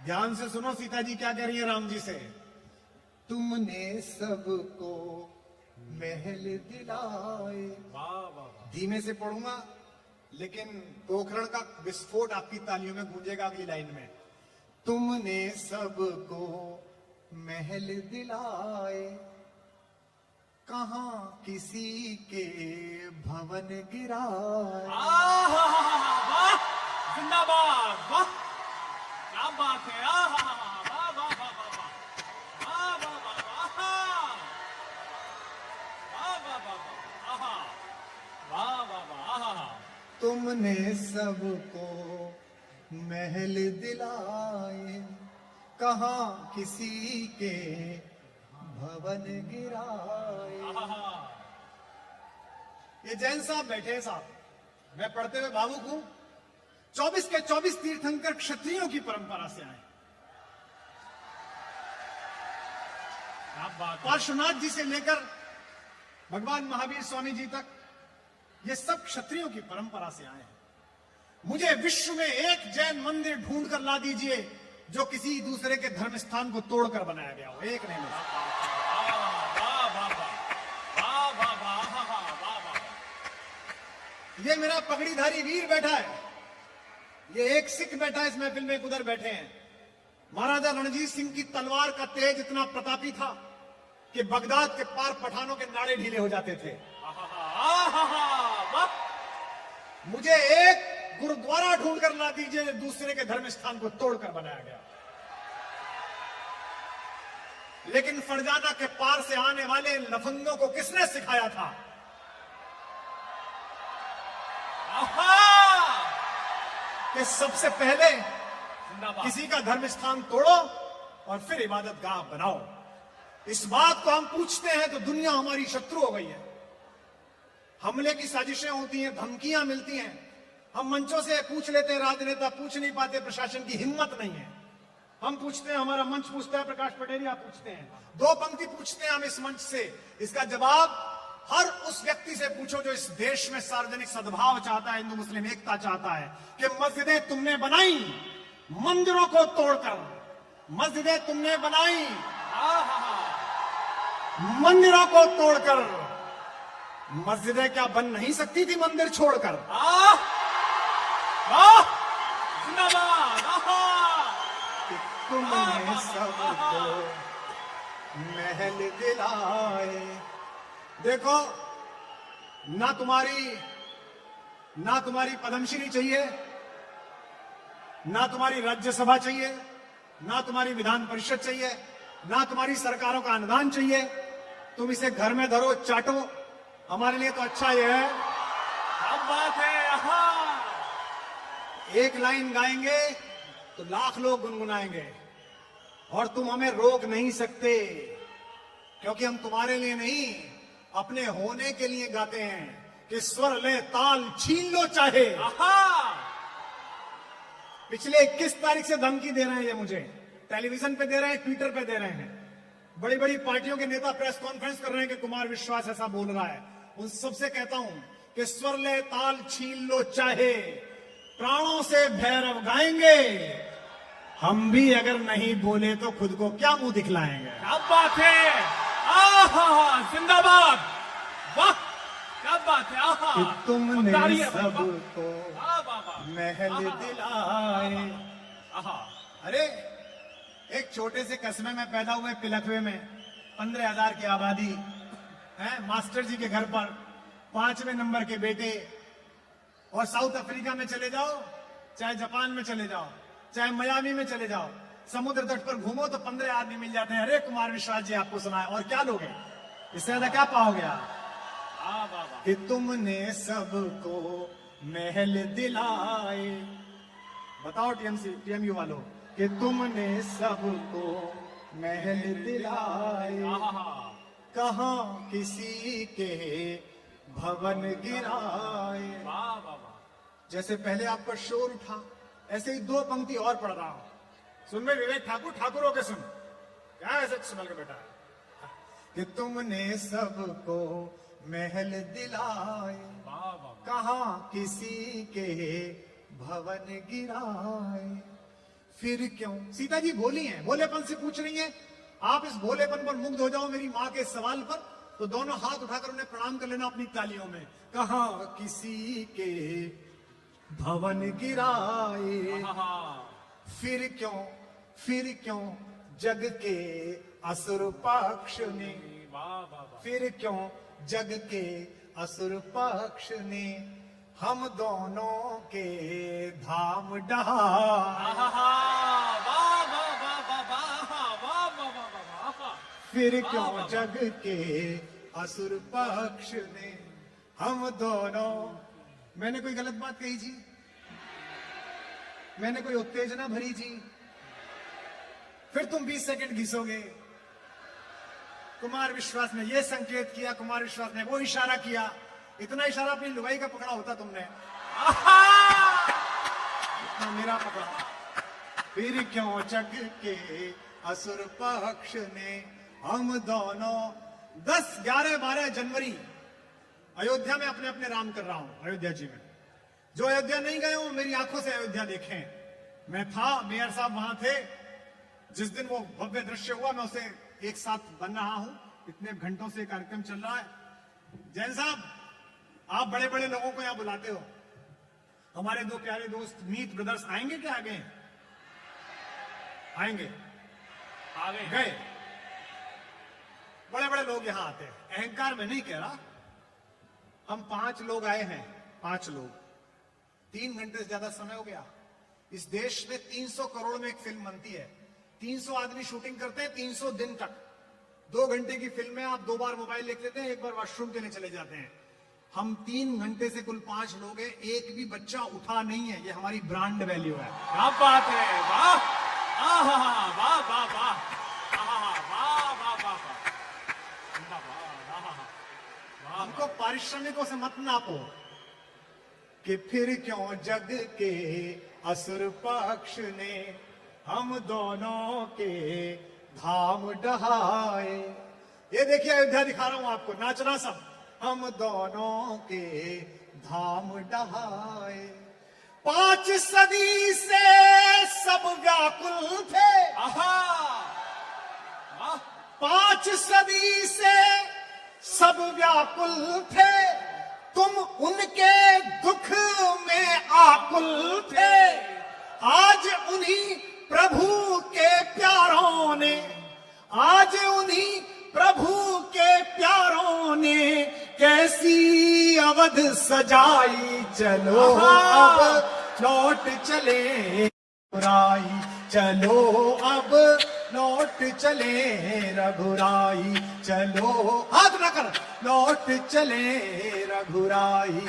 ध्यान से सुनो, सीता जी क्या कह रही है राम जी से। तुमने सबको महल दिलाए। वाह वाह वाह। धीमे से पढ़ूंगा, लेकिन पोखरण का विस्फोट आपकी तालियों में गूंजेगा अगली लाइन में। तुमने सबको महल दिलाए, कहां किसी के भवन गिराए। आहा, वाह, जिंदाबाद, वाह, क्या बात है, आहा, वाह वाह वाह वाह वाह, वाह वाह वाह वाह, वाह वाह वाह वाह, आहा, वाह वाह वाह, आहा। तुमने सबको महल दिलाए, कहां किसी के भवन गिराए। ये जैन साहब बैठे हैं साहब, मैं पढ़ते हुए भावुक हूं। 24 के 24 तीर्थंकर क्षत्रियों की परंपरा से आए। क्या बात है, पार्श्वनाथ जी से लेकर भगवान महावीर स्वामी जी तक, ये सब क्षत्रियों की परंपरा से आए हैं। मुझे विश्व में एक जैन मंदिर ढूंढ कर ला दीजिए जो किसी दूसरे के धर्म स्थान को तोड़कर बनाया गया हो, एक नहीं मिला। ये मेरा पगड़ीधारी वीर बैठा है, ये एक सिख बैठा है इस महफिल में, उधर बैठे हैं। महाराजा रणजीत सिंह की तलवार का तेज इतना प्रतापी था कि बगदाद के पार पठानों के नाड़े ढीले हो जाते थे। मुझे एक गुरुद्वारा ढूंढ कर ला दीजिए जो दूसरे के धर्म स्थान को तोड़कर बनाया गया। लेकिन फरजाना के पार से आने वाले लफंगों को किसने सिखाया था? कि सबसे पहले किसी का धर्म स्थान तोड़ो और फिर इबादत गाह बनाओ। इस बात को हम पूछते हैं तो दुनिया हमारी शत्रु हो गई है। हमले की साजिशें होती हैं, धमकियां मिलती हैं, हम मंचों से पूछ लेते हैं, राजनेता पूछ नहीं पाते, प्रशासन की हिम्मत नहीं है। हम पूछते हैं, हमारा मंच पूछता है, प्रकाश पटेल आप पूछते हैं, 2 पंक्ति पूछते हैं हम इस मंच से। इसका जवाब हर उस व्यक्ति से पूछो जो इस देश में सार्वजनिक सद्भाव चाहता है, हिंदू मुस्लिम एकता चाहता है। कि मस्जिदें तुमने बनाई मंदिरों को तोड़कर, मस्जिदें तुमने बनाई मंदिरों को तोड़कर। मस्जिदें क्या बन नहीं सकती थी मंदिर छोड़कर? तुमने सबको महल दिलाए। देखो, ना तुम्हारी पद्मश्री चाहिए, ना तुम्हारी राज्यसभा चाहिए, ना तुम्हारी विधान परिषद चाहिए, ना तुम्हारी सरकारों का अनुदान चाहिए। तुम इसे घर में धरो, चाटो। हमारे लिए तो अच्छा ये है। क्या बात है, आहा। एक लाइन गाएंगे तो लाख लोग गुनगुनाएंगे, और तुम हमें रोक नहीं सकते, क्योंकि हम तुम्हारे लिए नहीं, अपने होने के लिए गाते हैं। कि स्वर ले ताल छीन लो चाहे। पिछले 21 तारीख से धमकी दे रहे हैं ये मुझे, टेलीविजन पे दे रहे हैं, ट्विटर पे दे रहे हैं। बड़ी बड़ी पार्टियों के नेता प्रेस कॉन्फ्रेंस कर रहे हैं कि कुमार विश्वास ऐसा बोल रहा है। उन सबसे कहता हूं कि स्वर ले ताल छीन लो चाहे, प्राणों से भैरव गाएंगे, हम भी अगर नहीं बोले तो खुद को क्या मुंह दिखलाएंगे। क्या बात है, आहा, जिंदाबाद, वाह, क्या बात है, आहा। तुमने तालियां, सबको वाह वाह वाह, महल दिलाए। आहा, अरे एक छोटे से कस्बे में पैदा हुए पिलखवे में 15,000 की आबादी है, मास्टर जी के घर पर 5वें नंबर के बेटे। और साउथ अफ्रीका में चले जाओ, चाहे जापान में चले जाओ, चाहे मियामी में चले जाओ, समुद्र तट पर घूमो तो 15 आदमी मिल जाते हैं। अरे कुमार विश्वास जी आपको सुनाए, और क्या लोगे, इससे ज्यादा क्या पाओगे आप? कि तुमने सबको महल दिलाए। बताओ टीएमयू वालों, कि तुमने सबको महल दिलाए, कहां किसी के भवन गिराए। जैसे पहले आपका शोर उठा, ऐसे ही 2 पंक्ति और पढ़ रहा हूं। सुन में विवेक ठाकुर, ठाकुरों के सुन, क्या ऐसे संभल के बैठा है? कि तुमने सबको महल दिलाए, कहां किसी के भवन गिराए। फिर क्यों, सीता जी बोली हैं, भोलेपन से पूछ रही हैं। आप इस भोलेपन पर मुग्ध हो जाओ मेरी मां के इस सवाल पर, तो दोनों हाथ उठाकर उन्हें प्रणाम कर लेना अपनी तालियों में। कहां किसी के भवन गिराए, फिर क्यों जग के असुर पक्ष ने, फिर क्यों जग के असुर पक्ष ने हम दोनों के धाम डहा। फिर क्यों जग के असुर पक्ष ने हम दोनों। मैंने कोई गलत बात कही जी? मैंने कोई उत्तेजना भरी जी? फिर तुम 20 सेकंड घिसोगे। कुमार विश्वास ने ये संकेत किया, कुमार विश्वास ने वो इशारा किया। इतना इशारा अपनी लुगाई का पकड़ा होता तुमने, इतना मेरा पकड़ा। फिर क्यों जग के असुर पक्ष ने हम दोनों। 10, 11, 12 जनवरी अयोध्या में अपने अपने राम कर रहा हूं, अयोध्या जी में। जो अयोध्या नहीं गए हो मेरी आंखों से अयोध्या देखें। मैं था, मेयर साहब वहां थे जिस दिन वो भव्य दृश्य हुआ, मैं उसे एक साथ बन रहा हूं। इतने घंटों से कार्यक्रम चल रहा है। जैन साहब, आप बड़े बड़े लोगों को यहां बुलाते हो, हमारे 2 प्यारे दोस्त मीत ब्रदर्स आएंगे क्या? आगे आएंगे, आगे गए। बड़े बड़े लोग यहां आते हैं, अहंकार में नहीं कह रहा। हम 5 लोग आए हैं, 5 लोग, 3 घंटे से ज्यादा समय हो गया। इस देश में 300 करोड़ में एक फिल्म बनती है, 300 आदमी शूटिंग करते हैं 300 दिन तक। 2 घंटे की फिल्म में आप 2 बार मोबाइल देख लेते हैं, 1 बार वॉशरूम के लिए चले जाते हैं। हम 3 घंटे से कुल 5 लोग हैं, एक भी बच्चा उठा नहीं है। ये हमारी ब्रांड वैल्यू है। क्या बात है, वाह, आहा, वाह वाह वाह, आहा, वाह वाह वाह वाह। हमको पारिश्रमिकों से मत नापो। कि फिर क्यों जग के असुर पक्ष ने हम दोनों के धाम डहाए। ये देखिए अयोध्या दिखा रहा हूं आपको, नाचना सब। हम दोनों के धाम डहाए। 5 सदी से सब व्याकुल थे। 5 सदी से सब व्याकुल थे, तुम उनके दुख में आकुल थे। आज उन्हीं प्रभु के प्यारों ने, आज उन्हीं प्रभु के प्यारों ने कैसी अवध सजाई। चलो अब लौट चले रघुराई, चलो अब लौट चले रघुराई, चलो हाथ न कर, लौट चले रघुराई।